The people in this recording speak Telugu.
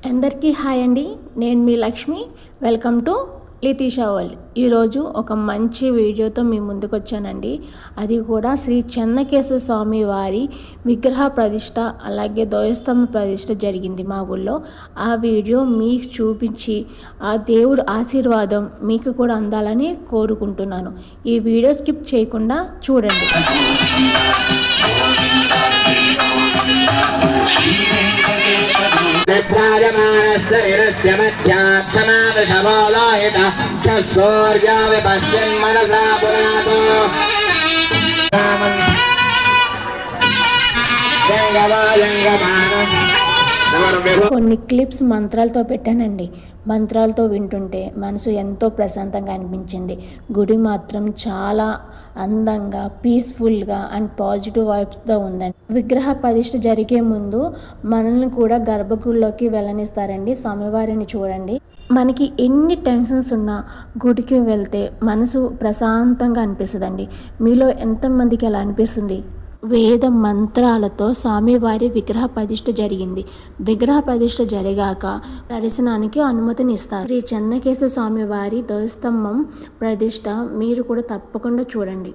అందరికీ హాయ్ అండి. నేను మీ Lakshmi. Welcome to Lithisha world. ఈరోజు ఒక మంచి వీడియోతో మీ ముందుకు వచ్చానండి. అది కూడా శ్రీ చెన్నకేశవ స్వామి వారి విగ్రహ ప్రతిష్ట, అలాగే ధ్వజస్తంభ ప్రతిష్ట జరిగింది మా ఊళ్ళో. ఆ వీడియో మీకు చూపించి ఆ దేవుడు ఆశీర్వాదం మీకు కూడా అందాలని కోరుకుంటున్నాను. ఈ వీడియో స్కిప్ చేయకుండా చూడండి. शरीरस्य मध्याक्षमादशमोलोहितः सूर्यो विपश्यन्मनसा पुरातो కొన్ని క్లిప్స్ మంత్రాలతో పెట్టానండి. మంత్రాలతో వింటుంటే మనసు ఎంతో ప్రశాంతంగా అనిపించింది. గుడి మాత్రం చాలా అందంగా, పీస్ఫుల్గా అండ్ పాజిటివ్ వైబ్స్తో ఉందండి. విగ్రహ ప్రతిష్ఠ జరిగే ముందు మనల్ని కూడా గర్భగుడిలోకి వెళ్ళనిస్తారండి. స్వామివారిని చూడండి. మనకి ఎన్ని టెన్షన్స్ ఉన్నా గుడికి వెళ్తే మనసు ప్రశాంతంగా అనిపిస్తుందండి. మీలో ఎంతమందికి అలా అనిపిస్తుంది? వేద మంత్రాలతో స్వామివారి విగ్రహ ప్రతిష్ఠ జరిగింది. విగ్రహ ప్రతిష్ఠ జరిగాక దర్శనానికి అనుమతినిస్తారు. శ్రీ చెన్నకేశవ స్వామివారి ధ్వజస్తంభం ప్రతిష్ఠ మీరు కూడా తప్పకుండా చూడండి.